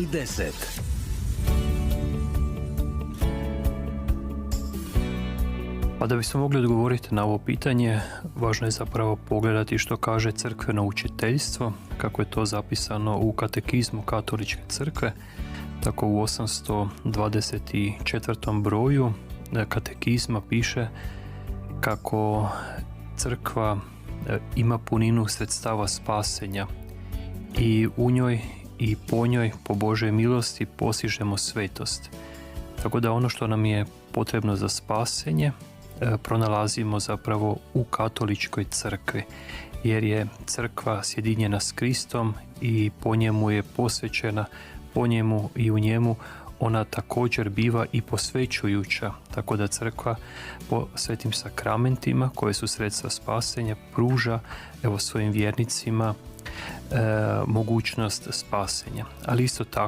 10. Pa da bismo mogli odgovoriti na ovo pitanje, važno je zapravo pogledati što kaže crkveno učiteljstvo, kako je to zapisano u katekizmu Katoličke crkve. Tako u 824. broju katekizma piše kako crkva ima puninu sredstava spasenja i u njoj i po njoj, po Božoj milosti, postižemo svetost. Tako da ono što nam je potrebno za spasenje pronalazimo zapravo u katoličkoj crkvi, jer je crkva sjedinjena s Kristom i po njemu je posvećena, po njemu i u njemu ona također biva i posvećujuća, tako da crkva po svetim sakramentima, koje su sredstva spasenja, pruža svojim vjernicima mogućnost spasenja. Ali isto tako